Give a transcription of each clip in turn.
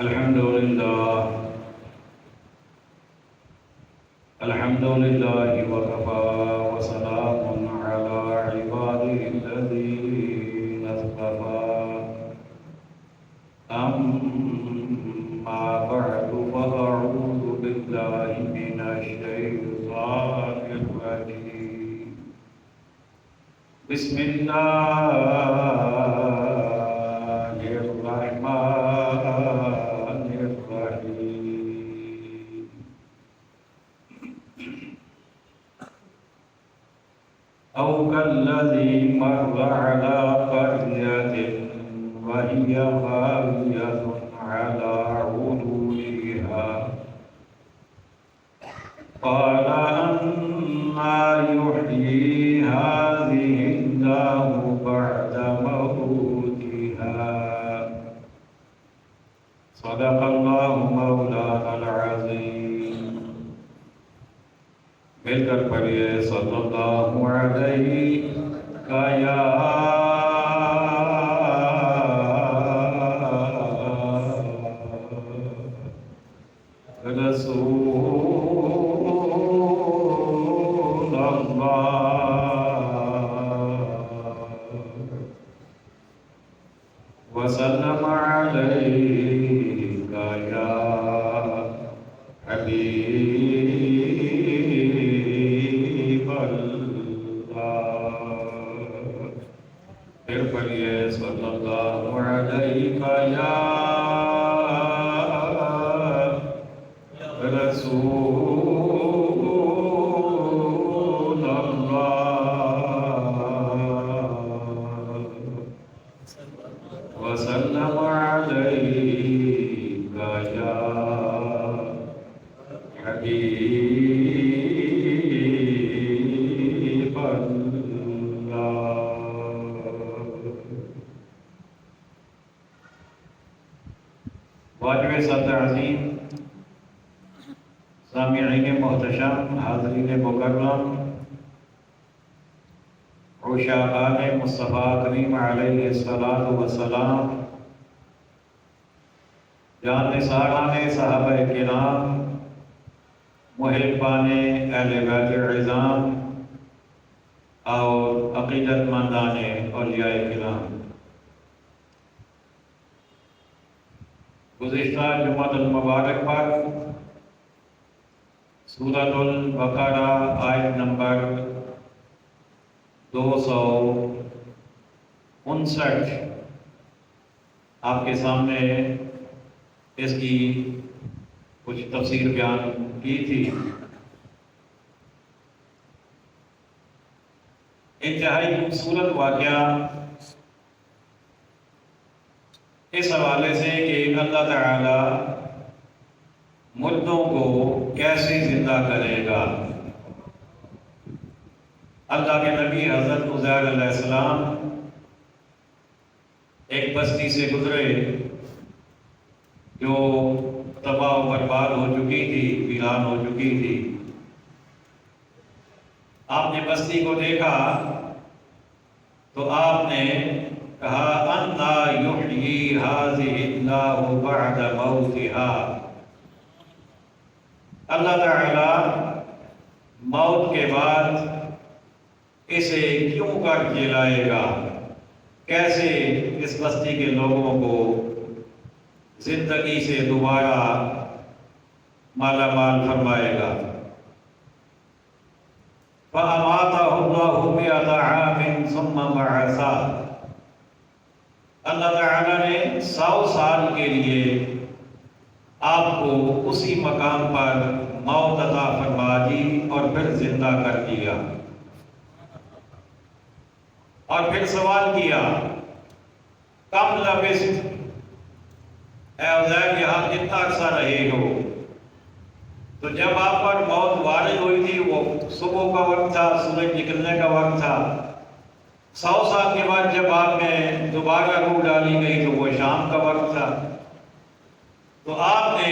الحمد لله وكفى وسلام على عباده الذين اصطفى أما بعد فأعوذ بالله من الشيطان الرجيم بسم الله الرحمن الرحيم أو كالذي مر على قرية وهي خاوية على عروشها قال أنى يحيي هذه الله بعد موتها صدق الله مولانا العظيم مل کر پڑھیے صلی اللہ علیہ یا رسول اللہ وسلم علیہ یا حبیب اللہ پھر پڑھیے صلی اللہ علیہ یا رسول اللہ وسلم علیہ یا حبیب اللہ واجب صدر عظیم سامعین محتشم حاضرین مکرم عشاقان مصطفیٰ کریم علیہ السلام جان نثاران صحابہ کرام محبان اہل بیت عظام اور عقیدت مندان اولیاء کرام گزشتہ جمعۃ المبارک پر سورۃ البقرہ آیت نمبر 259 آپ کے سامنے اس کی کچھ تفسیر بیان کی تھی۔ انتہائی خوبصورت واقعہ اس حوالے سے کہ اللہ تعالی مردوں کو کیسے زندہ کرے گا۔ اللہ کے نبی حضرت عزیر علیہ السلام ایک بستی سے گزرے جو تباہ و برباد ہو چکی تھی، ویران ہو چکی تھی۔ آپ نے بستی کو دیکھا تو آپ نے کہا انا یحیی ھذہ اللہ بعد موتھا، اللہ تعالی موت کے بعد اسے کیوں کر جلائے گا، کیسے اس بستی کے لوگوں کو زندگی سے دوبارہ مالا مال فرمائے گا۔ فَأَمَاتَهُ اللَّهُ مِئَةَ عَامٍ ثُمَّ بَعَثَهُ، اللہ تعالیٰ نے 100 سال کے لیے آپ کو اسی مقام پر موت عطا فرما دی اور پھر زندہ کر دیا، اور پھر سوال کیا کم لبثت، اے عزیر یہاں کتنا عرصہ رہے ہو؟ تو جب آپ پر موت وارد ہوئی تھی وہ صبح کا وقت تھا، سورج نکلنے کا وقت تھا۔ 100 سال کے بعد جب آپ میں دوبارہ روح ڈالی گئی تو وہ شام کا وقت تھا۔ تو آپ نے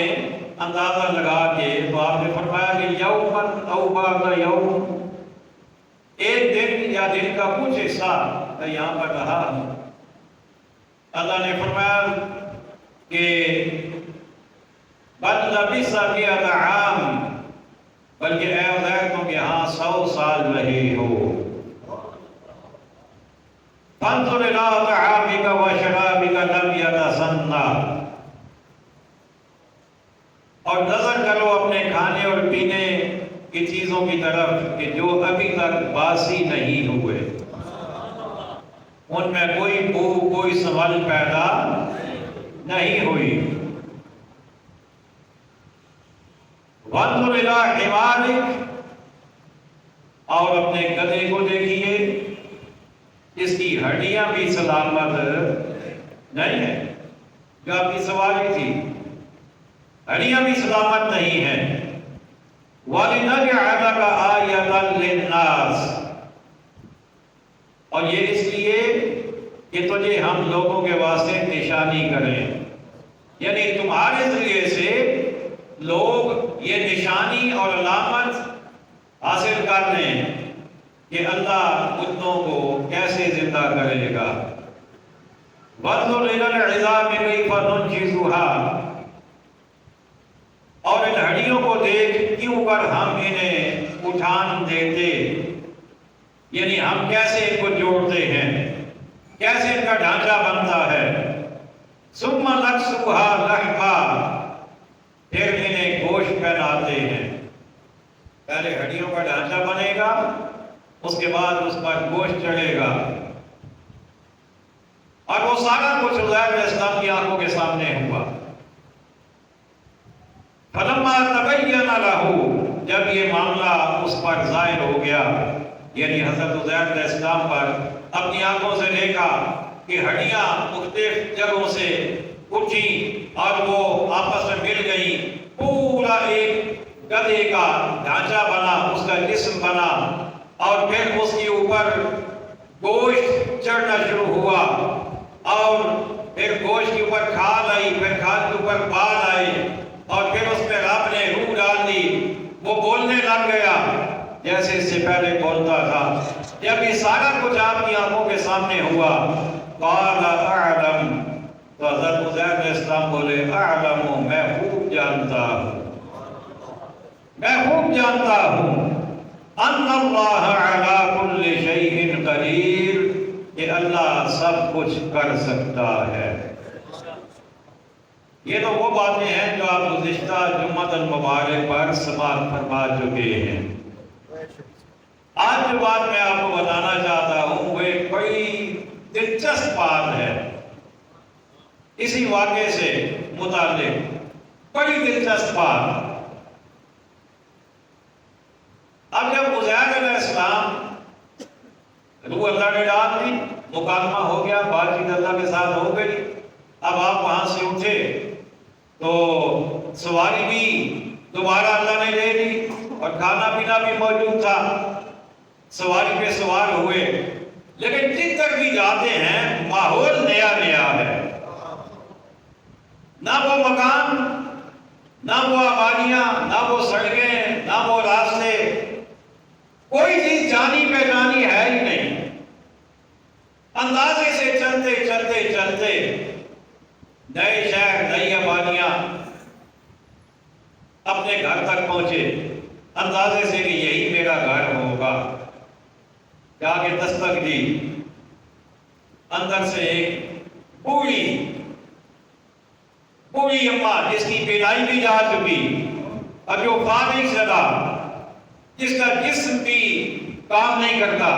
اندازہ لگا کے تو آپ نے فرمایا کہ یومن او بعد یوم، ایک دن یا دن کا کچھ حصہ میں یہاں پر رہا ہوں۔ اللہ نے فرمایا کہ بل لبث مئۃ عام، بلکہ اے عزیر تم یہاں 100 سال رہے ہو۔ فانظر الی طعامک وشرابک لم یتسنہ، اور نظر کرو اپنے کھانے اور پینے کی چیزوں کی طرف کہ جو ابھی تک باسی نہیں ہوئے، ان میں کوئی بو کوئی سمل پیدا نہیں ہوئی۔ وانظر الی حمارک، اور اپنے گدھے کو دیکھیے جس کی ہڈیاں بھی سلامت نہیں ہیں، جو آپ کی سواری تھی ہڈیاں بھی سلامت نہیں ہیں۔ وَلِنَجْعَلَكَ آیَةً لِلنَّاسِ، اور یہ اس لیے کہ تجھے ہم لوگوں کے واسطے نشانی کریں، یعنی تمہارے ذریعے سے لوگ یہ نشانی اور علامت حاصل کر لیں کہ اللہ کتوں کو کیسے زندہ کرے گا۔ وَانظُرْ إِلَى الْعِظَامِ كَيْفَ نُنشِزُهَا، اور ان ہڈیوں کو دیکھ کیوں کر ہم انہیں اٹھان دیتے، یعنی ہم کیسے ان کو جوڑتے ہیں، کیسے ان کا ڈھانچہ بنتا ہے۔ ثُمَّ نَكْسُوهَا لَحْمًا، پھر انہیں گوشت پہناتے ہیں۔ پہلے ہڈیوں کا ڈھانچہ بنے گا، اس کے بعد اس پر گوشت چڑھے گا، اور وہ سارا کچھ عزیر علیہ السلام کی آنکھوں کے سامنے ہوا۔ فَلَمَّا تَبَيَّنَ لَهُ، جب یہ معاملہ اس پر ظاہر ہو گیا، یعنی حضرت عزیر علیہ السلام پر اپنی آنکھوں سے دیکھا کہ ہڈیاں مختلف جگہوں سے اٹھی اور وہ آپس میں مل گئی، پورا ایک گدھے کا ڈھانچہ بنا، اس کا جسم بنا، اور پھر اس کے اوپر گوشت چڑھنا شروع ہوا، اور پھر گوشت کے اوپر کھال آئی، پھر کھال کے اوپر بال آئے، اور پھر اس میں رب نے روح ڈال دی، وہ بولنے لگ گیا جیسے اس سے پہلے بولتا تھا۔ جب یہ سارا کچھ آپ کی آنکھوں کے سامنے ہوا، قال اعلم، تو حضرت عزیر علیہ السلام بولے اعلم، میں خوب جانتا ہوں، میں خوب جانتا ہوں، ان اللہ علی کل شیء قدیر، کہ اللہ سب کچھ کر سکتا ہے۔ یہ تو وہ باتیں ہیں جو آپ گزشتہ جمعۃ المبارک پر سماعت فرما چکے ہیں۔ آج جو بات میں آپ کو بتانا چاہتا ہوں وہ ایک بڑی دلچسپ بات ہے، اسی واقعے سے متعلق بڑی دلچسپ بات۔ اب جب عزیر علیہ السلام روح اللہ نے ڈال دی، مکالمہ ہو گیا، بات چیت اللہ کے ساتھ ہو گئی، اب آپ وہاں سے اٹھے تو سواری بھی دوبارہ اللہ نے لے لی، اور کھانا پینا بھی موجود تھا، سواری پہ سوار ہوئے، لیکن جدھر بھی جاتے ہیں ماحول نیا نیا ہے، نہ وہ مکان، نہ وہ آبادیاں، نہ وہ سڑکیں، نہ وہ راستے، کوئی چیز جانی پہچانی ہے ہی نہیں۔ اندازے سے چلتے چلتے چلتے نئے شہر، نئی آبادیاں، اپنے گھر تک پہنچے، اندازے سے کہ یہی میرا گھر ہوگا۔ جا کے دستک دی، اندر سے ایک بوڑھی اماں جس کی پیدائی بھی جا چکی، اور جو فارغ شدہ، جس کا جسم بھی کام نہیں کرتا،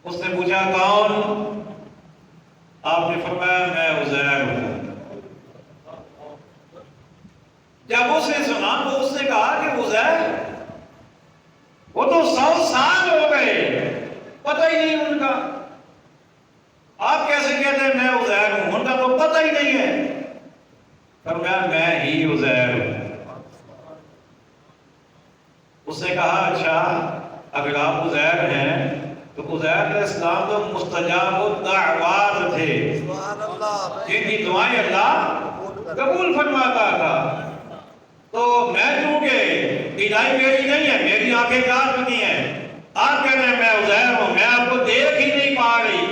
اس نے پوچھا کون؟ آپ نے فرمایا میں عزیر ہوں۔ جب اس نے سنا تو اس نے کہا کہ عزیر، وہ تو 100 سال ہو گئے، پتہ ہی نہیں ان کا، آپ کیسے کہتے ہیں میں عزیر ہوں؟ ان کا تو پتہ ہی نہیں ہے۔ فرمایا میں ہی عزیر ہوں۔ اس نے کہا اچھا اگر آپ عزیر ہیں تو عزیر علیہ السلام تو مستجاب الدعوات تھے، جن کی دعائیں اللہ قبول فرماتا تھا، تو میں چونکہ پیدائی میری نہیں ہے، میری آنکھیں جا چکی ہیں، آپ کہہ رہے ہیں میں عزیر ہوں، میں آپ کو دیکھ ہی نہیں پا رہی،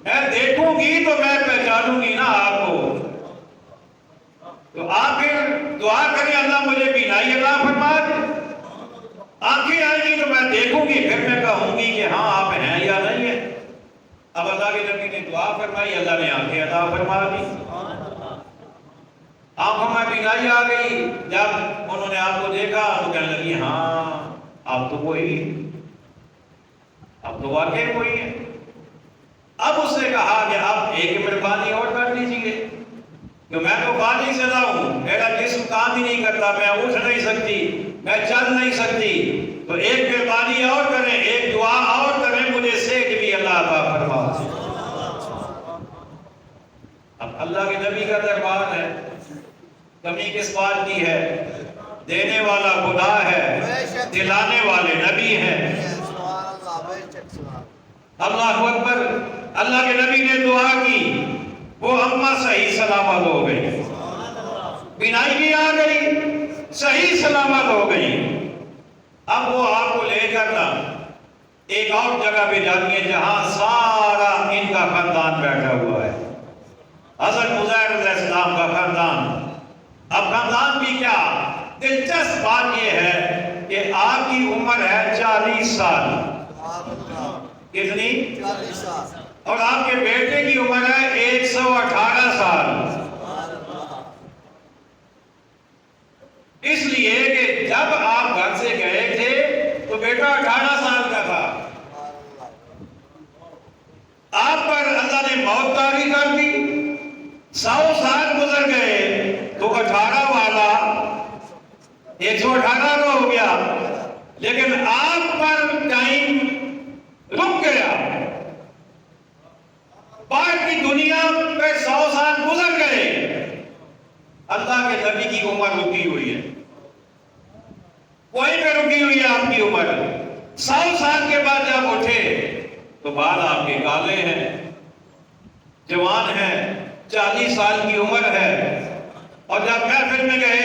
میں دیکھوں گی تو میں پہچانوں گی نا آپ کو۔ تو آپ پھر دعا کریں اللہ مجھے بینائی عطا فرما دے، آنکھیں آئیں گی تو میں دیکھوں گی، پھر میں کہوں گی کہ ہاں آپ ہیں یا نہیں ہیں۔ اب اللہ کے نبی نے دعا فرمائی، اللہ نے آنکھیں عطا فرما دی، آنکھوں میں بینائی آ گئی۔ جب انہوں نے آپ کو دیکھا تو کہنے لگی ہاں آپ تو وہی، اب تو واقعی وہی ہے۔ اب اس نے کہا کہ اب ایک مہربانی اور کر دیجیے کہ میں تو بالی زدہ ہوں، میرا جسم کام ہی نہیں کرتا، میں اٹھ نہیں سکتی، میں چل نہیں سکتی، تو ایک مہربانی اور کریں، ایک دعا اور کریں، مجھے سیج بھی اللہ عطا فرما۔ اب اللہ کے نبی کا دربار ہے، کمی کس بات کی ہے؟ دینے والا خدا ہے، دلانے والے نبی ہیں۔ اللہ اکبر۔ اللہ کے نبی نے دعا کی، وہ اماں صحیح سلامت ہو گئی، بینائی بھی آ گئی، صحیح سلامت ہو گئی۔ اب وہ آپ کو لے کر نا ایک اور جگہ پہ جاتی ہے جہاں سارا ان کا خاندان بیٹھا ہوا ہے، حضرت عزیر علیہ السلام کا خاندان۔ اب خاندان بھی کیا، دلچسپ بات یہ ہے کہ آپ کی عمر ہے 40 سال، کتنی؟ 40 سال، اور آپ کے بیٹے کی عمر ہے 118 سال۔ اس لیے کہ جب آپ گھر سے گئے تھے تو بیٹا 18 سال کا تھا، آپ پر اللہ نے موت طاری کر دی، 100 سال گزر گئے تو 18 والا 118 کا ہو گیا، لیکن آپ پر ٹائم رک گیا، باہر کی دنیا پہ 100 سال گزر گئے، اللہ کے نبی کی عمر رکی ہوئی ہے، وہیں پہ رکی ہوئی ہے آپ کی عمر۔ 100 سال کے بعد جب اٹھے تو بال آپ کے کالے ہیں، جوان ہیں، 40 سال کی عمر ہے، اور جب محفل میں گئے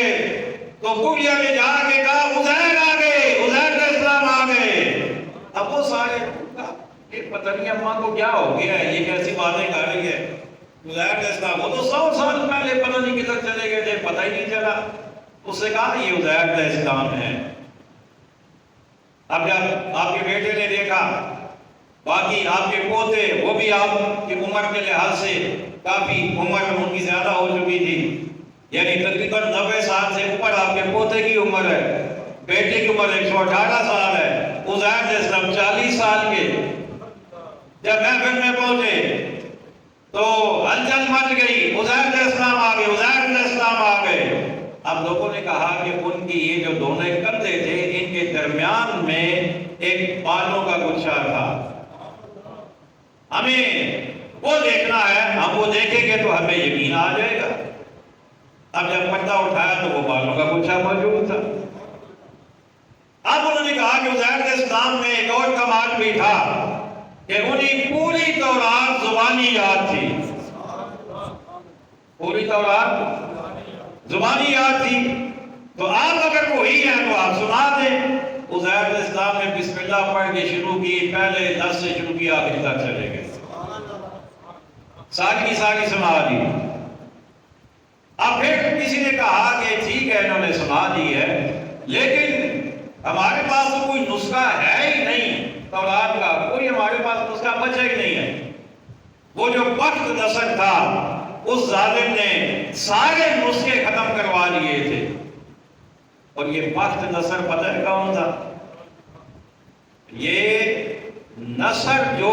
تو بڑھیا نے جا کے کہا عزیر آ گئے، عزیر علیہ السلام آ گئے۔ اب وہ سارے یہ پتہ نہیں اماں کو کیا ہو گیا ہے، یہ کیسی باتیں کر رہی ہے، عزیر علیہ السلام وہ تو 100 سال پہلے پتہ نہیں کدھر چلے گئے تھے، پتہ ہی نہیں چلا۔ اس نے کہا یہ عزیر علیہ السلام ہے۔ اب جب آپ کے بیٹے نے دیکھا، باقی آپ کے پوتے، وہ بھی آپ کی عمر کے لحاظ سے کافی عمر ان کی زیادہ ہو چکی تھی، یعنی تقریباً 90 سال سے اوپر آپ کے پوتے کی عمر ہے، بیٹے کی عمر 118 سال ہے، عزیر علیہ السلام 40 سال کے۔ جب محفل میں پہنچے تو ہلچل مچ گئی، عزیر علیہ السلام آ گئے، عزیر علیہ السلام آ گئے۔ اب لوگوں نے کہا کہ ان کی یہ جو دونوں کندھے تھے ان کے درمیان میں ایک بالوں کا گچھا تھا، ہمیں وہ دیکھنا ہے، ہم وہ دیکھیں گے تو ہمیں یقین آ جائے گا۔ اب جب پردہ اٹھایا تو وہ بالوں کا گچھا موجود تھا۔ اب انہوں نے کہا کہ عزیر علیہ السلام میں ایک اور کمال بھی تھا کہ انہیں پوری تورات زبانی یاد تھی، پوری تورات زبانی یاد تھی، تو آپ اگر وہی ہیں تو آپ سنا دیں۔ عزیر علیہ السلام نے بسم اللہ پڑھ کے شروع کی، پہلے 10 سے شروع کیا، آخر تک چلے گئے، ساری کی ساری سنا دی۔ اب پھر کسی نے کہا کہ ٹھیک ہے انہوں نے سنا دی ہے، لیکن ہمارے پاس تو کوئی نسخہ ہے ہی نہیں تورات کا، کوئی ہمارے پاس نسخہ بچا ہی نہیں ہے۔ وہ جو بخت نصر تھا اس ظالم نے سارے نسخے ختم کروا لیے تھے، اور یہ بخت نصر پتہ ہے کون تھا؟ یہ نصر جو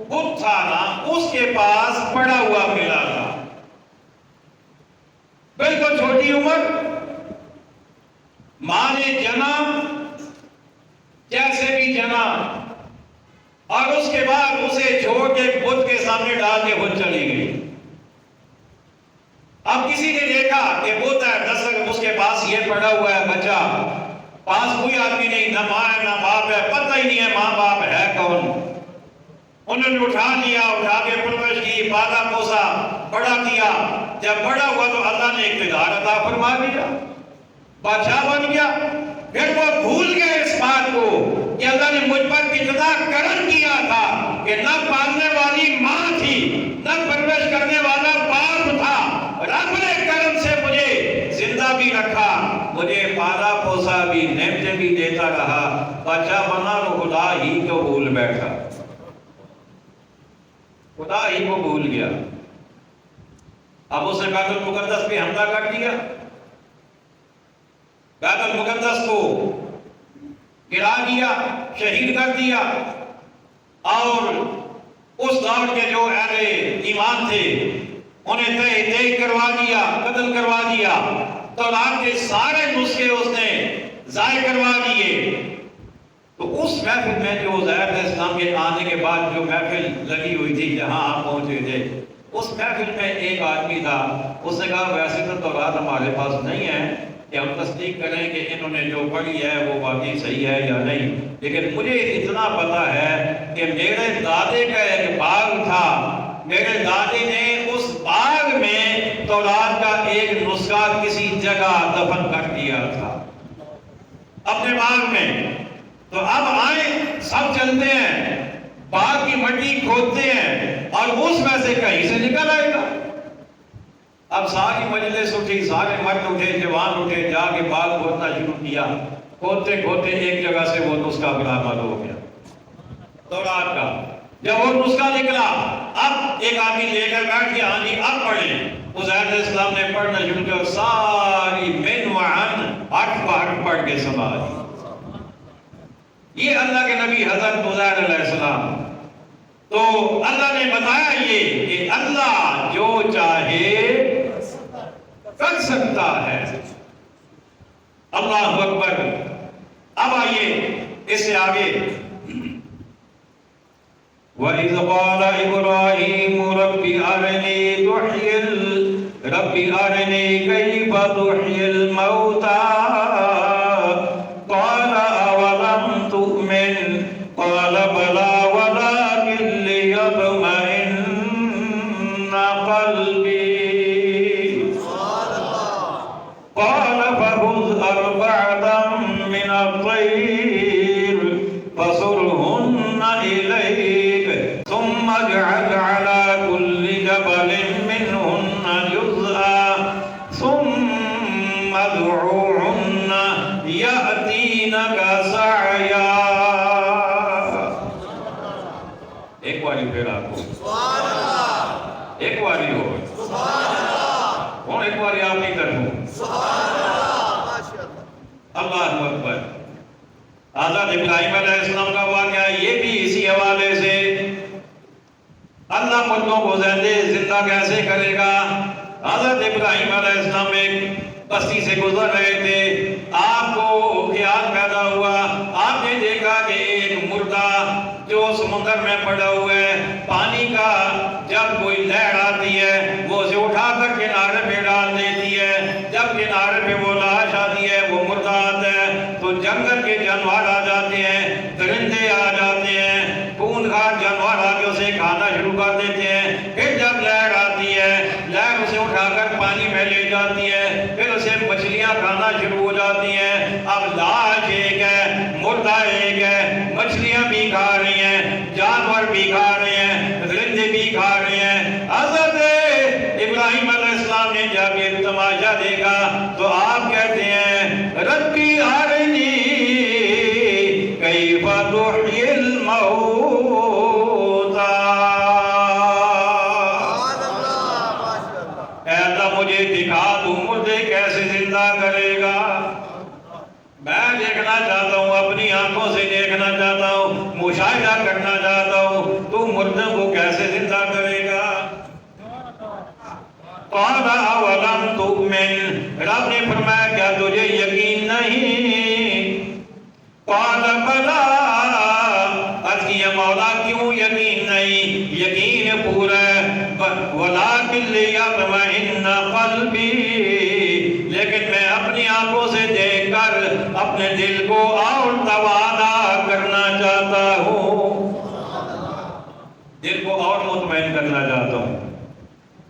بت تھا نا اس کے پاس پڑا ہوا ملا تھا، بالکل چھوٹی عمر، ماں نے جنا جیسے بھی جنا، اور اس کے بعد اسے چھوڑ کے بت کے سامنے ڈال کے خود چلی گئی۔ اب کسی نے دیکھا کہ بت ہے، نصر اس کے پاس یہ پڑا ہوا ہے بچہ، پاس کوئی آدمی نہیں، نہ ماں ہے نہ باپ ہے، پتہ ہی نہیں ہے ماں باپ ہے کون۔ انہوں نے اٹھا لیا، اٹھا کے پرورش کی، پالا پوسا، بڑا کیا۔ جب بڑا ہوا تو اللہ نے اقتدار عطا فرما دیا، بادشاہ بن گیا۔ پھر وہ بھول گئے اس بات کو کہ اللہ نے مجھ پر کتنا کرم کیا تھا کہ نہ پالنے والی ماں تھی، نہ پرورش کرنے والا باپ تھا، رب نے کرم سے مجھے زندہ بھی مجھے پالا پوسا بھی، نعمتیں بھی دیتا رہا، بادشاہ بنا تو خدا ہی کو بھول بیٹھا، خدا ہی کو بھول گیا۔ اب اس نے بیت المقدس پہ حملہ کر دیا، بیت المقدس کو گرا دیا، شہید کر دیا، اور اس دور کے جو اہل ایمان تھے انہیں تہہ کروا دیا، قتل کروا دیا، تورات کے سارے نسخے اس نے ضائع کروا دیے۔ تو اس محفل میں جو عزیر علیہ السلام کے آنے کے بعد جو محفل لگی ہوئی تھی جہاں آپ پہنچے تھے، اس محفل میں ایک آدمی تھا، اس نے کہا ویسے تو تورات ہمارے پاس نہیں ہے کہ ہم تصدیق کریں کہ انہوں نے جو پڑھی ہے وہ واقعی صحیح ہے یا نہیں، لیکن مجھے اتنا پتا ہے کہ میرے دادے کا ایک باغ تھا، میرے دادے نے اس باغ میں تورات کا ایک نسخہ کسی جگہ دفن کر دیا تھا اپنے باغ میں۔ تو اب آئیں سب چلتے ہیں، باغ کی مٹی کھودتے ہیں اور اس میں سے کہیں سے نکل آئے گا۔ اب ساری مجلس اٹھی، سارے مرد اٹھے، جوان اٹھے، جا کے باغ کھودنا شروع کیا، کھودتے کھودتے ایک جگہ سے وہ نسخہ برآمد ہو گیا تورات کا۔ جب وہ نسخہ نکلا، اب ایک آدمی لے کر بیٹھ کے ہاں جی اب پڑھیں، عزیر علیہ السلام نے پڑھنا شروع کیا اور ساری من وعن حرف حرف پڑھ کے سنا دی۔ یہ اللہ کے نبی حضرت عزیر علیہ السلام۔ تو اللہ نے بتایا یہ کہ اللہ جو چاہے کر سکتا ہے۔ اللہ اکبر۔ اب آئیے اس سے آگے، وَإِذْ قَالَ إِبْرَاهِيمُ رَبِّ أَرِنِي كَيْفَ تُحْيِي الْمَوْتَى قَالَ أَوَلَمْ تُؤْمِنْ قَالَ بَلَى وَلَكِنْ لِيَطْمَئِنَّ قَلْبِي قَالَ فَخُذْ أَرْبَعَةً مِنَ الطَّيْرِ فَصُرْهُنَّ إِلَيْكَ ثُمَّ اجْعَلْ عَلَى كُلِّ جَبَلٍ مِّنْهُنَّ جُزْءًا ثُمَّ ادْعُوهُنَّ يَأْتِينَكَ سَعْيًا۔ ایک باری پھر آپ کو ایک باری ہو کون ایک باری آپ نہیں کروں۔ اللہ اکبر۔ حضرت ابراہیم علیہ السلام کا واقعہ یہ بھی اسی حوالے سے، اللہ مردوں کو زندہ کیسے کرے گا۔ حضرت ابراہیم علیہ السلام ایک بستی سے گزر رہے تھے، آپ کو خیال پیدا ہوا، آپ نے دیکھا کہ ایک مردہ جو سمندر میں پڑا ہوا ہے، پانی کا جب کوئی لہر آتی ہے وہ اسے اٹھا کر کنارے پہ ڈال دیتی ہے، جب کنارے پہ وہ لاش آتی ہے وہ مردہ آتا ہے تو جنگل کے جانور آ جاتے ہیں، درندے آ جاتے ہیں، خون خار جانور آ کے اسے کھانا شروع کر دیتے ہیں۔ پھر جب لہر آتی ہے، لہر اسے اٹھا کر پانی میں لے جاتی ہے، پھر اسے مچھلیاں کھانا شروع ہو جاتی ہیں۔ اب لاش ایک ہے، مردہ ایک ہے، مچھلیاں بھی کھا رہی ہیں، جانور بھی کھا رہے ہیں، درندے بھی کھا رہے ہیں۔ حضرت ابراہیم علیہ السلام نے جب یہ تماشا دیکھا تو آپ کہتے ہیں ربی ارنی کیف تحیی الموتى، اے اللہ مجھے دکھا تو مردے کیسے زندہ کرے گا۔ میں دیکھنا چاہتا ہوں، اپنی آنکھوں سے دیکھنا چاہتا ہوں، مشاہدہ کرنا چاہتا ہوں تو مردوں کو کیسے زندہ کرے گا۔ قال اولم تؤمن، رب نے فرمایا کیا تجھے یقین نہیں؟ قال بلا، عرض کیا مولا کیوں یقین نہیں؟ یقین پورا ہے، ولکن لیطمئن قلبی، لیکن میں اپنی آنکھوں سے دیکھ کر اپنے دل کو اور تواضع کرنا چاہتا ہوں، دل کو اور مطمئن کرنا چاہتا ہوں۔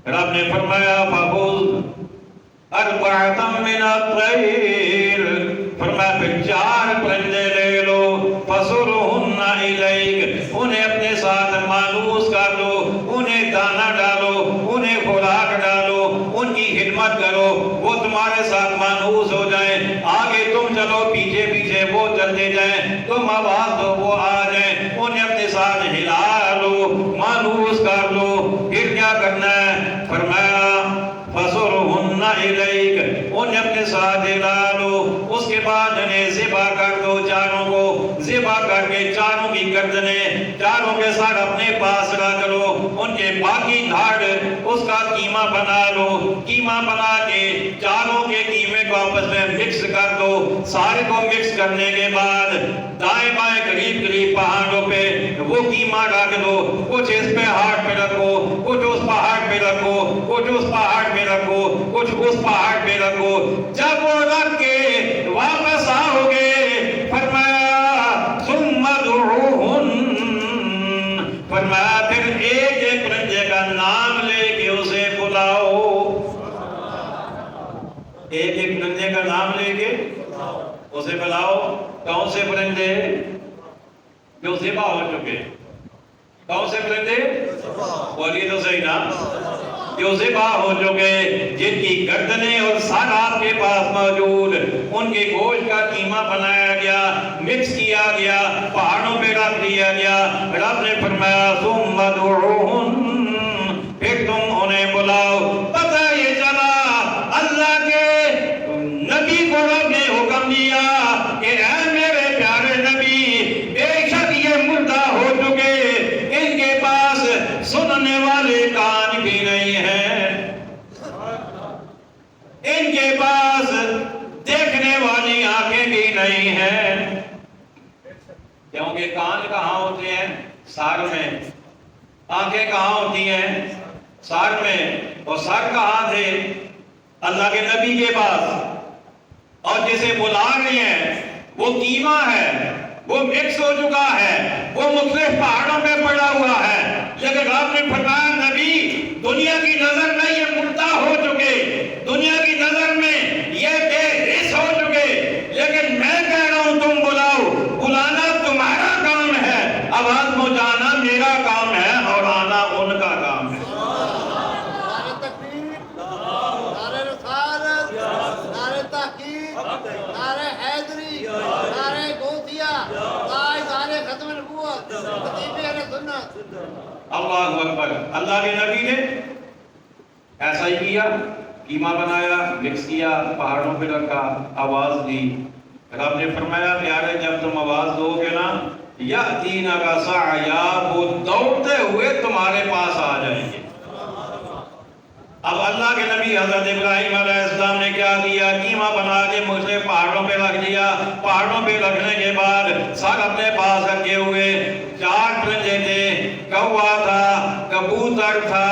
رب نے فرمایا فخذ اربعۃ من الطیر، فرمایا پھر 4 پرندے لے لو، فصرهن الیک، انہیں اپنے ساتھ مانوس کر لو، انہیں دانہ ڈالو، انہیں خوراک ڈالو، ان کی خدمت کرو، وہ تمہارے ساتھ مانوس ہو جائیں۔ پیچھے پیچھے وہ چلتے جائیں، تم آواز دو وہ آ جائیں، انہیں اپنے ساتھ ہلا لو، مانوس کر لو۔ پھر کیا کرنا ہے؟ فرمایا فَصُرْهُنَّ إِلَيْكَ، انہیں اپنے ساتھ ہلا لو، اس کے بعد انہیں ذبح کر دو، چاروں کو ذبح کر کے چاروں کی گردنیں چاروں کے ساتھ اپنے پاس رکھ لو، ان کے باقی دھاڑ اس کا قیمہ بنا لو، قیمہ بنا کے چاروں کے قیمے کو آپس میں مکس کر دو۔ سارے کو مکس کرنے کے بعد دائیں بائیں قریب قریب پہاڑوں پہ وہ قیمہ رکھ دو، کچھ اس پہاڑ پہ رکھو، کچھ اس پہاڑ پہ رکھو، کچھ اس پہاڑ پہ رکھو، کچھ اس پہاڑ پہ رکھو۔ جب وہ رکھ کے واپس آؤ گے، فرمایا ثم ادعوہن، فرمایا پھر ایک ایک پرندے کا نام لے کے اسے بلاؤ، ایک ایک پرندے کا نام لے کے اسے بلاؤ۔ کون سے پرندے؟ جو ذبح ہو چکے۔ کون سے پرندے؟ بولیے تو صحیح نا، جو ذبح ہو چکے، جن کی گردنیں اور سر آپ کے پاس موجود، ان کے گوشت کا قیمہ بنایا گیا، مکس کیا گیا، پہاڑوں پہ رکھ دیا گیا۔ رب نے فرمایا ثم ادعوہن، پھر تم انہیں بلاؤ۔ پتہ یہ چلا اللہ کے نبی کو رب نے حکم دیا کہ اے میرے پیارے نبی، بے شک یہ مردہ ہو چکے، ان کے پاس سننے والے کان بھی نہیں ہیں، ان کے پاس دیکھنے والی آنکھیں بھی نہیں ہیں، کیونکہ کان کہاں ہوتے ہیں؟ سر میں۔ آنکھیں کہاں ہوتی ہیں؟ سر میں۔ اور سر کہاں تھے؟ اللہ کے نبی کے پاس۔ اور جسے بلا رہے ہیں وہ قیمہ ہے، وہ مکس ہو چکا ہے، وہ مختلف پہاڑوں پہ پڑا ہوا ہے، لیکن آپ نے فرمایا نبی دنیا کی نظر میں یہ مردہ ہو چکے، دنیا کی نظر میں یہ بے حس ہو چکے، لیکن میں کہہ رہا ہوں تم بلاؤ۔ بلانا تمہارا کام ہے، آواز پہنچانا میرا کام ہے، اور آنا ان کا کام ہے۔ نعرہ حیدری، نعرہ غوثیہ، نعرہ ختم نبوت، خطیب اہل سنت۔ اللہ اکبر۔ اللہ کے نبی نے ایسا ہی کیا، قیمہ بنایا، مکس کیا، پہاڑوں پہ رکھا، آواز دی۔ رب نے فرمایا پیارے جب تم آواز دو گے نا، یأتینک سعیا، وہ دوڑتے ہوئے تمہارے پاس آ جائیں گے۔ اب اللہ کے نبی حضرت ابراہیم علیہ السلام نے کیا کیا؟ قیمہ بنا کے مجھے پہاڑوں پہ رکھ دیا۔ پہاڑوں پہ رکھنے کے بعد سر اپنے پاس رکھے ہوئے، چار پرندے تھے، کوا تھا، کبوتر تھا،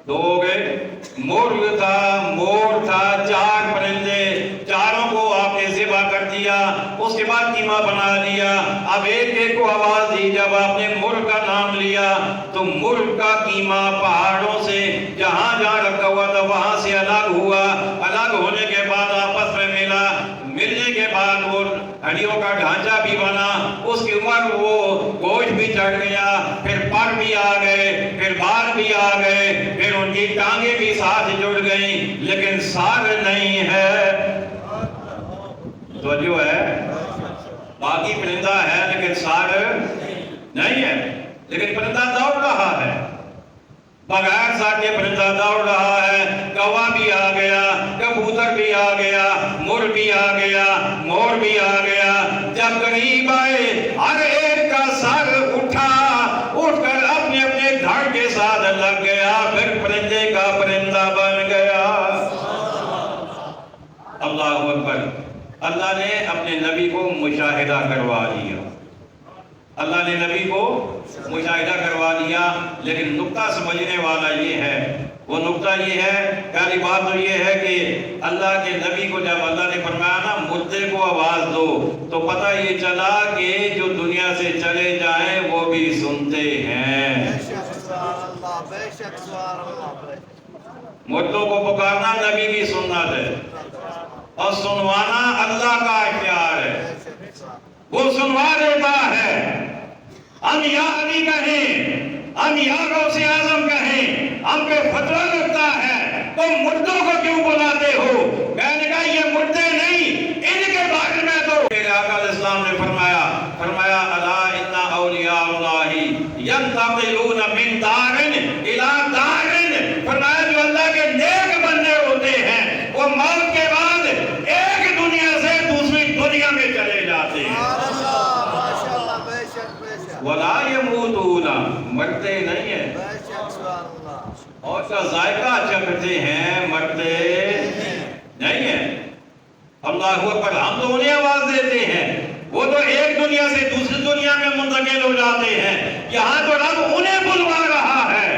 دو ہو گئے، مرغ تھا، مور تھا، چار پرندے، چاروں کو آپ نے ذبح کر دیا۔ اس کے بعد قیمہ بنا دیا۔ اب ایک ایک کو آواز دی، جب آپ نے مرغ کا نام لیا تو مرغ کا قیمہ پہاڑوں سے جہاں جہاں رکھا ہوا تھا وہاں سے الگ ہوا۔ الگ ہونے کے بعد آپس میں ملا، ملنے کے بعد وہ ہڈیوں کا ڈھانچہ بھی بنا، اس کے اوپر وہ گوشت بھی چڑھ گیا، پھر پر بھی آ گئے، پھر بال بھی آ گئے، پھر ان کی ٹانگیں بھی ساتھ جڑ گئیں، لیکن سر نہیں ہے۔ تو جو ہے باقی پرندہ ہے لیکن سر نہیں ہے، لیکن پرندہ دوڑ رہا ہے، بغیر سر کے پرندہ دوڑ رہا ہے۔ کوا بھی آ گیا، کبوتر بھی آ گیا، مور بھی آ گیا، مور بھی آ گیا۔ جب قریب آئے ہر ایک کا سر اٹھا، اٹھ کر اپنے اپنے دھڑ کے ساتھ لگ گیا، پھر پرندے کا پرندہ بن گیا۔ اللہ اکبر۔ اللہ نے اپنے نبی کو مشاہدہ کروا دیا، اللہ نے نبی کو مشاہدہ کروا دیا، لیکن نقطہ سمجھنے والا یہ ہے، وہ نقطہ یہ ہے، پہلی بات تو یہ ہے کہ اللہ کے نبی کو جب اللہ نے فرمایا نا مردے کو آواز دو، تو پتہ یہ چلا کہ جو دنیا سے چلے جائیں وہ بھی سنتے ہیں۔ مردوں کو پکارنا نبی کی سنت ہے، اور سنوانا اللہ کا اختیار ہے، وہ سنوا دیتا ہے۔ ہم یا علی کہیں، ہم یا غوث اعظم کہیں، ہم پہ فتویٰ لگتا ہے، تم مردوں کو کیوں بلاتے ہو؟ میں نے کہا یہ مردے نہیں، ان کے ولا یموتون، مرتے نہیں ہیں، بے شک سبحان اللہ، اور کا ذائقہ چکھتے ہیں، مرتے نہیں ہیں۔ اللہ اکبر، ہم تو انہیں آواز دیتے ہیں، وہ تو ایک دنیا سے دوسری دنیا میں منتقل ہو جاتے ہیں، یہاں تو رب انہیں بلوا رہا ہے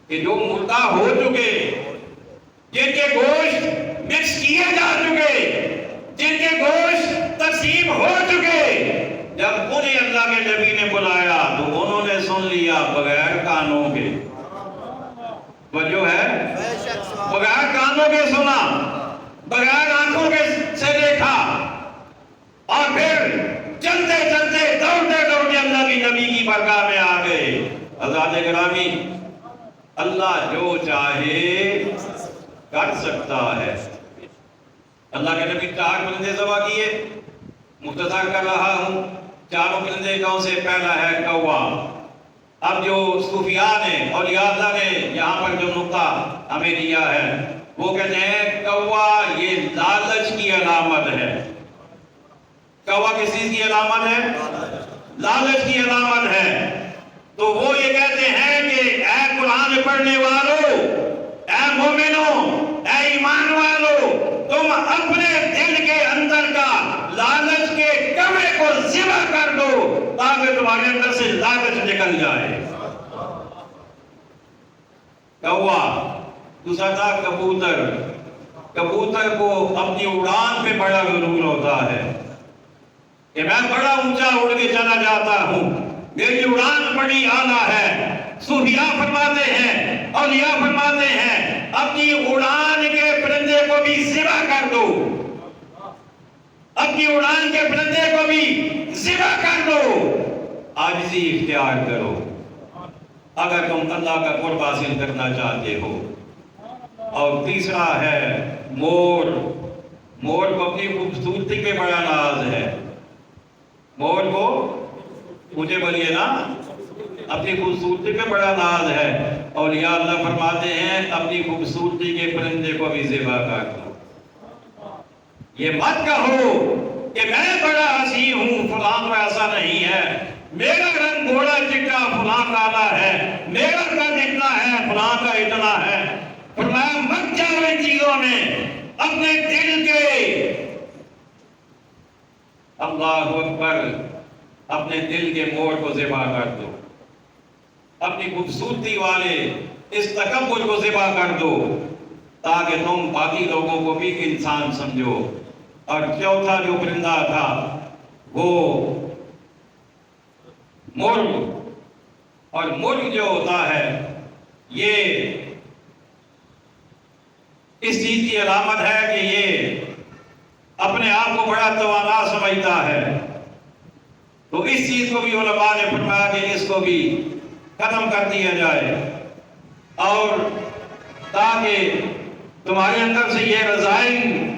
کہ جو مردہ ہو چکے، جن کے گوشت مکس کیے جا چکے، جن کے گوشت تقسیم ہو چکے، جب انہیں اللہ کے نبی نے بلایا تو انہوں نے سن لیا بغیر کانوں کے، وہ جو ہے بے شک سبحان بغیر کانوں کے سنا، بغیر آنکھوں کے سے دیکھا، اور پھر چلتے چلتے دوڑتے دوڑتے اللہ کی نبی کی بارگاہ میں آ گئے۔ حضرات گرامی، اللہ جو چاہے کر سکتا ہے۔ اللہ کے نبی 4 پرندے ذبح کیے، مختصر کر رہا ہوں۔ 4 پرندے کون سے؟ پہلا ہے کوا۔ اب جو صوفیاء نے، اولیاء اللہ نے یہاں پر جو نقطہ ہمیں دیا ہے، وہ کہتے ہیں کوا یہ لالچ کی علامت ہے۔ کوا کس چیز کی علامت ہے؟ لالچ کی علامت ہے۔ تو وہ یہ کہتے ہیں کہ اے قرآن پڑھنے والوں، اے مومنوں، اے ایمان والوں، تم اپنے دل کے اندر کا لالچ کے کوے کو ذبح کر دو تاکہ تمہارے اندر سے لالچ نکل جائے۔ کوا۔ دوسرا تھا کبوتر۔ کبوتر کو اپنی اڑان پہ بڑا غرور ہوتا ہے کہ میں بڑا اونچا اڑ کے چلا جاتا ہوں، میری اڑان بڑی اعلیٰ ہے۔ صوفیاء فرماتے ہیں، اولیاء فرماتے ہیں، اپنی اڑان کے پرندے کو بھی ذبح کر دو، اپنی اڑان کے پرندے کو بھی ذبح کر دو، عاجزی اختیار کرو اگر تم اللہ کا قرب حاصل کرنا چاہتے ہو۔ اور تیسرا ہے مور۔ مور کو اپنی خوبصورتی پہ بڑا ناز ہے۔ مور کو مجھے بولیے نا، اپنی خوبصورتی پہ بڑا ناز ہے۔ اولیاء اللہ فرماتے ہیں اپنی خوبصورتی کے پرندے کو بھی ذبح کر دو۔ یہ مت کہو کہ میں بڑا حسین ہوں، فلاں تو ایسا نہیں ہے، میرا رنگ گھوڑا چٹا فلاں کالا ہے، میرا قد اتنا ہے فلاں کا اتنا ہے۔ فرمایا مت جاؤ ان چیزوں میں، اپنے دل کے، اللہ اکبر، اپنے دل کے مور کو ذبح کر دو، اپنی خوبصورتی والے اس تکبر کو ذبح کر دو تاکہ تم باقی لوگوں کو بھی انسان سمجھو۔ اور چوتھا جو پرندہ تھا وہ مرغ، اور مرغ جو ہوتا ہے یہ اس چیز کی علامت ہے کہ یہ اپنے آپ کو بڑا توانا سمجھتا ہے۔ تو اس چیز کو بھی علماء نے فرمایا کہ اس کو بھی ختم کر دیا جائے، اور تاکہ تمہارے اندر سے یہ رضائن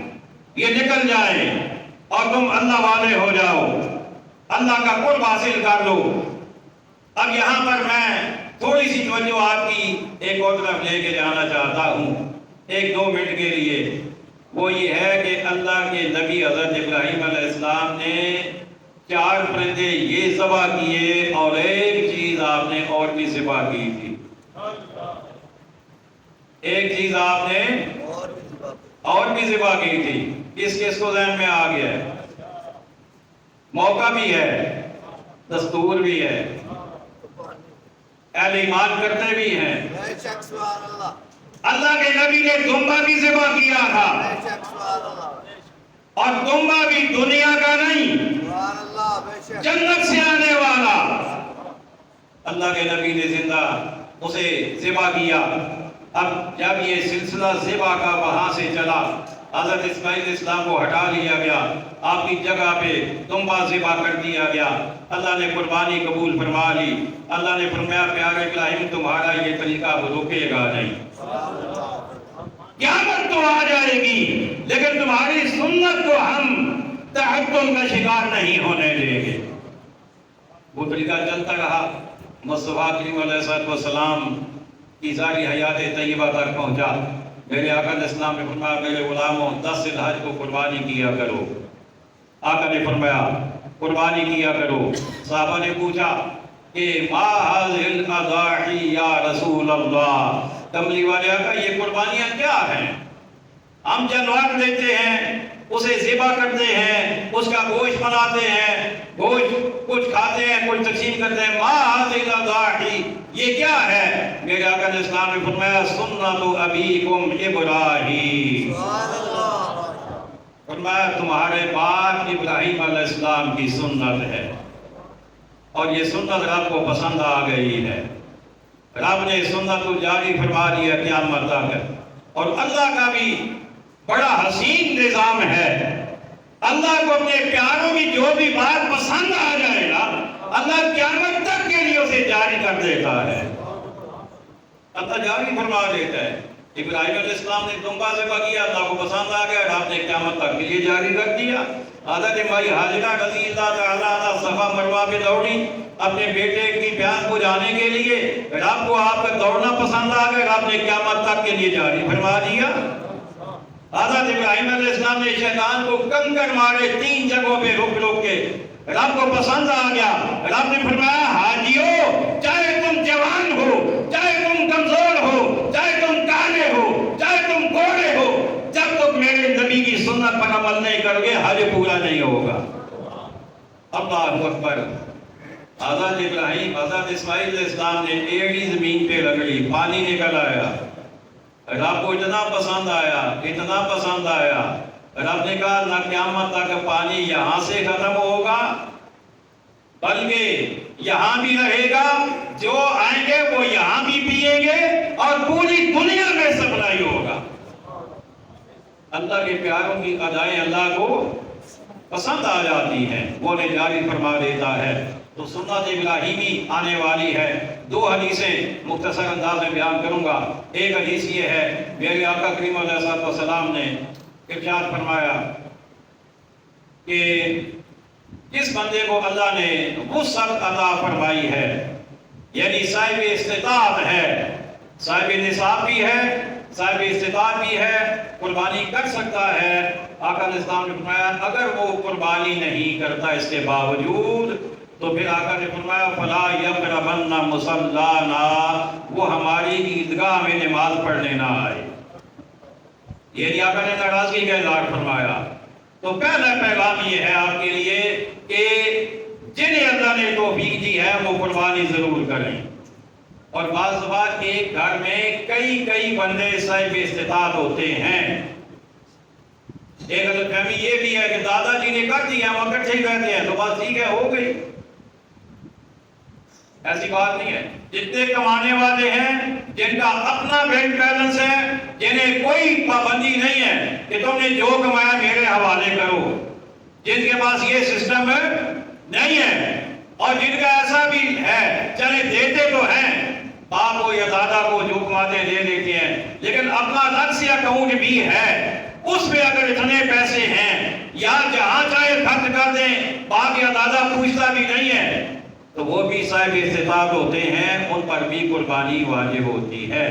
یہ نکل جائیں اور تم اللہ والے ہو جاؤ، اللہ کا قرب حاصل کر لو۔ اب یہاں پر میں تھوڑی سی توجہ آپ کی ایک اور طرف لے کے جانا چاہتا ہوں 1-2 منٹ کے لیے۔ وہ یہ ہے کہ اللہ کے نبی حضرت ابراہیم علیہ السلام نے 4 پرندے یہ ذبح کیے، اور ایک چیز آپ نے اور بھی ذبح کی تھی۔ ایک چیز آپ نے اور بھی ذبح کی تھی۔ کس کو ذہن میں آ گیا ہے؟ موقع بھی ہے، دستور بھی ہے، اہل ایمان کرتے بھی ہیں۔ بے شک سبحان اللہ، اللہ کے نبی نے دمبا بھی ذبح کیا تھا، بے شک سبحان اللہ، اور دمبا بھی دنیا کا نہیں، سبحان اللہ، بے شک جنت سے آنے والا۔ اللہ کے نبی نے زندہ اسے ذبح کیا۔ اب جب یہ سلسلہ ذبح کا وہاں سے چلا، حضرت اسماعیل اسلام کو ہٹا لیا گیا، آپ کی جگہ پہ دمبا ذبح کر دیا گیا، اللہ نے قربانی قبول فرما لی۔ اللہ نے فرمایا پیارے ابراہیم تمہارا یہ طریقہ رکے گا نہیں، قیامت تو آ جائے گی لیکن تمہاری سنت کو ہم تحکم کا شکار نہیں ہونے دیں گے۔ وہ طریقہ چلتا رہا، مصطفیٰ کریم علیہ السلام کی ساری حیات طیبہ تک پہنچا۔ میرے آقا نے اسلام نے فرمایا میرے غلاموں 10 ذی الحج کو قربانی کیا کرو۔ آقا نے فرمایا قربانی کیا کرو۔ صحابہ نے پوچھا کہ ما هذه الاضاحی یا رسول اللہ، کملی والے آقا یہ قربانیاں کیا ہیں؟ ہم جانور لیتے ہیں، اسے ذبح کرتے ہیں، اس کا گوشت بناتے ہیں، گوشت کچھ کھاتے ہیں، کچھ تقسیم کرتے ہیں، ما هذه الاضاحی یہ کیا ہے؟ میرے آقا نے اسلام نے فرمایا سنت ابیکم ابراہیم، سبحان اللہ، فرمایا تمہارے باپ ابراہیم علیہ السلام کی سنت ہے، اور یہ سنت رب کو پسند آ گئی ہے، رب نے سنت کو جاری فرما دیا قیامت تک۔ اور اللہ کا بھی بڑا حسین نظام ہے، اللہ کو اپنے پیاروں کی جو بھی بات پسند آ جائے گا اللہ قیامت تک کے لیے اسے جاری کر دیتا ہے، اللہ جاری فرما دیتا ہے۔ ابراہیم علیہ السلام نے دمبا ذبح کیا، اللہ کو پسند آ گیا، رب نے قیامت تک کے لیے جاری کر دیا۔ حضرت مائی حاجرہ رضی اللہ تعالیٰ عنہ صفا مروہ پہ دوڑی اپنے بیٹے کی پیاس بجھانے کے لیے، رب کو آپ کا دوڑنا پسند آ گیا، رب نے قیامت تک کے لیے جاری فرما دیا۔ حضرت ابراہیم علیہ السلام نے شیطان کو کنکر مارے 3 جگہوں پہ رک رک کے، رب کو پسند آ گیا، رب نے فرمایا حاجیو چاہے تم جوان ہو، چاہے تم کمزور ہو، چاہے تم کانے ہو، چاہے تم گورے ہو، جب تک میرے نبی کی سنت پر عمل نہیں کرو گے حج پورا نہیں ہوگا۔ اللہ اکبر۔ حضرت ابراہیم، حضرت اسماعیل علیہ السلام نے ایڑی زمین پہ رگڑی، پانی نکل آیا، رب کو اتنا پسند آیا، اتنا پسند آیا، رب نے کہا نہ قیامت تک پانی یہاں سے ختم ہوگا بلکہ یہاں بھی رہے گا، جو آئیں گے وہ یہاں بھی پیئیں گے اور پوری دنیا میں سپلائی ہوگا۔ اللہ کے پیاروں کی ادائیں اللہ کو پسند آ جاتی ہیں، وہ انہیں جاری فرما دیتا ہے۔ تو سنت ابراہیمی آنے والی ہے۔ 2 حدیثیں مختصر انداز میں بیان کروں گا۔ ایک حدیث یہ ہے، میرے آقا کریم علیہ السلام نے ارشاد فرمایا کہ جس بندے کو اللہ نے وسعت عطا فرمائی ہے، یعنی صاحب استطاعت ہے، صاحب نصاب بھی ہے، صاحب استطاعت بھی ہے، قربانی کر سکتا ہے، آقا علیہ السلام نے فرمایا اگر وہ قربانی نہیں کرتا اس کے باوجود تو پھر آقا نے فرمایا فلا یقربن مصلانا، وہ ہماری عیدگاہ میں نماز پڑھنے نہ آئے۔ یعنی آقا نے ناراضگی کا اظہار فرمایا۔ تو پہلا پیغام یہ ہے آپ کے لیے کہ جنہیں اللہ نے توفیق دی ہے وہ قربانی ضرور کریں۔ اور بعض دفعہ ایک گھر میں کئی بندے صاحب استطاعت ہوتے ہیں۔ ایک غلط فہمی یہ بھی ہے کہ دادا جی نے کر دیا ہم اکٹھے ہی رہتے ہیں تو بس ٹھیک ہے ہو گئی، ایسی بات نہیں ہے۔ جتنے کمانے والے ہیں، جن کا اپنا بینک بیلنس ہے، جنہیں کوئی پابندی نہیں ہے کہ تم نے جو کمایا میرے حوالے کرو، جن کے پاس یہ سسٹم نہیں ہے، اور جن کا ایسا بھی ہے چلے دیتے تو ہیں باپ کو یا دادا کو جو کماتے دے دیتے ہیں، لیکن اپنا الگ سے اکاؤنٹ بھی ہے، اس میں اگر اتنے پیسے ہیں یا جہاں چاہے خرچ کر دیں، باپ یا دادا پوچھتا بھی نہیں ہے، تو وہ بھی صاحب استطاعت ہوتے ہیں، ان پر بھی قربانی واجب ہوتی ہے۔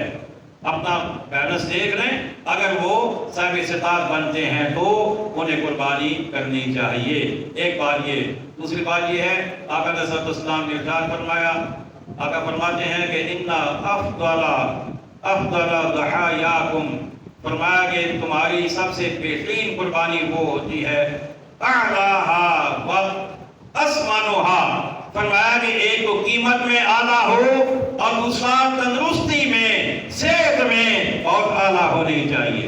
اپنا بیلنس دیکھ لیں، اگر وہ صاحب استطاعت بنتے ہیں تو انہیں قربانی کرنی چاہیے۔ ایک بات یہ، دوسری بات یہ ہے، آقا علیہ السلام نے ارشاد فرمایا، آقا فرماتے ہیں کہ ان افضل ضحایاکم، فرمایا کہ تمہاری سب سے بہترین قربانی وہ ہوتی ہے اعلیھا و اسمنھا، فرمایا کہ ایک تو قیمت میں اعلیٰ ہو اور دوسرا تندرستی میں، صحت میں اور اعلیٰ ہونی چاہیے۔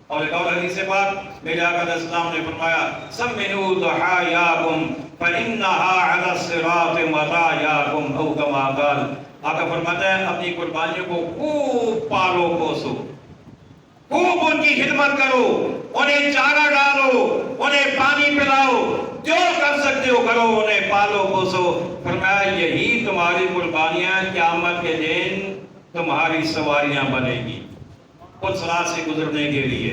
اور ایک اور حدیث پاک میرے آقا علیہ السلام نے فرمایا سمنوا ضحایاکم فإنھا علی الصراط مطایاکم، او کما قال، آقا فرماتے ہیں اپنی قربانیوں کو خوب پالو پوسو، خوب ان کی خدمت کرو، انہیں چارہ ڈالو، انہیں پانی پلاؤ، جو کر سکتے ہو کرو، انہیں پالو پوسو۔ فرمایا یہی تمہاری قربانیاں قیامت کے دن تمہاری سواریاں بنے گی اس رات سے گزرنے کے لیے۔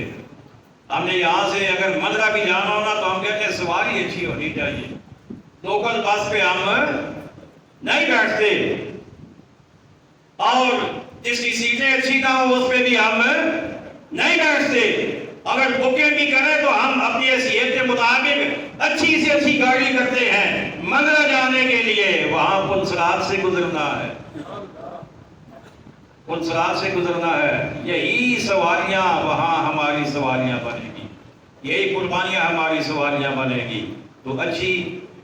ہم نے یہاں سے اگر مدرہ بھی جانا ہونا تو ہم کہتے ہیں سواری اچھی ہونی چاہیے، لوکل بس پہ ہم نہیں بیٹھتے، اور جس کی سیٹیں اچھی نہ ہو اس پہ بھی ہم نہیں بیٹھتے، اگر بکنگ بھی کریں تو ہم اپنی حیثیت کے مطابق اچھی سے اچھی گاڑی کرتے ہیں، مگرہ جانے کے لیے وہاں پل صراط سے گزرنا ہے، پل صراط سے گزرنا ہے۔ یہی سواریاں وہاں ہماری سواریاں بنے گی، یہی قربانیاں ہماری سواریاں بنے گی۔ تو اچھی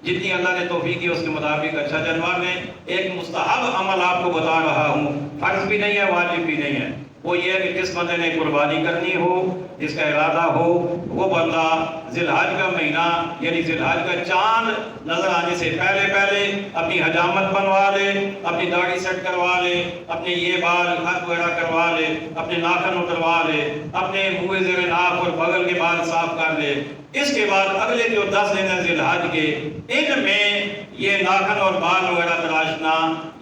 جتنی اللہ نے توفیق کی اس کے مطابق اچھا جانور میں ایک مستحب عمل آپ کو بتا رہا ہوں، فرض بھی نہیں ہے، واجب بھی نہیں ہے۔ وہ یہ ہے کہ جس بندے نے قربانی کرنی ہو، جس کا ارادہ ہو، وہ بندہ ذی الحج کا مہینہ یعنی ذی الحج کا چاند نظر آنے سے پہلے اپنی حجامت بنوا لے، اپنی داڑھی سیٹ کروا لے، اپنے یہ بال خط وغیرہ کروا لے، اپنے ناخن اتروا لے، اپنے منہ زیر ناک اور بغل کے بال صاف کر لے۔ اس کے بعد اگلے جو 10 دن ہیں ذی الحج کے، ان میں یہ ناخن اور بال وغیرہ تراشنا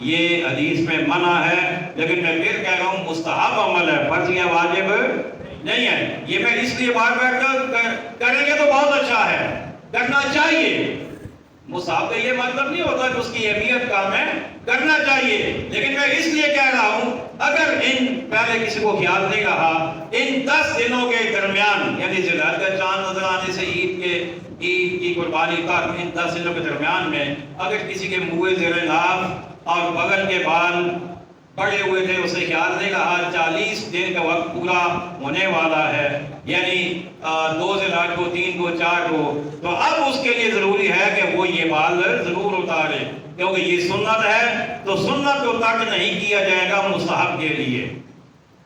یہ حدیث میں منع ہے، لیکن میں پھر کہہ رہا ہوں مستحب عمل ہے، فرض یا واجب نہیں ہے۔ یہ میں اس لیے بار بار کریں گے تو بہت اچھا ہے، کرنا چاہیے۔ مستحب کا یہ مطلب نہیں ہوتا کہ اس کی اہمیت کم ہے، کرنا چاہیے، لیکن میں اس لیے کہہ رہا ہوں اگر ان پہلے کسی کو خیال نہیں رہا، ان 10 دنوں کے درمیان یعنی ذی الحج کا چاند نظر آنے سے عید کی قربانی تک، ان 10 دنوں کے درمیان میں اگر کسی کے منہ زیر ناف اور بغل کے بال پڑے ہوئے تھے، اسے خیال نہیں رہا، 40 دن کا وقت پورا ہونے والا ہے، یعنی 2 ذی الحج کو، 3 کو، 4 کو، تو اب اس کے لیے ضروری ہے کہ وہ یہ بال ضرور اتارے، کیونکہ یہ سنت ہے، تو سنت کو ترک نہیں کیا جائے گا مستحب کے لیے،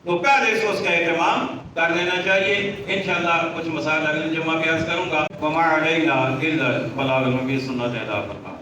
تو پہلے سے اس کا اہتمام کر لینا چاہیے۔ انشاءاللہ کچھ مسائل اگلی جمعہ میں عرض کروں گا۔ وَمَا عَلَيْنَا إِلَّا الْبَلَاغُ الْمُبِينُ، سنت ادا فرما۔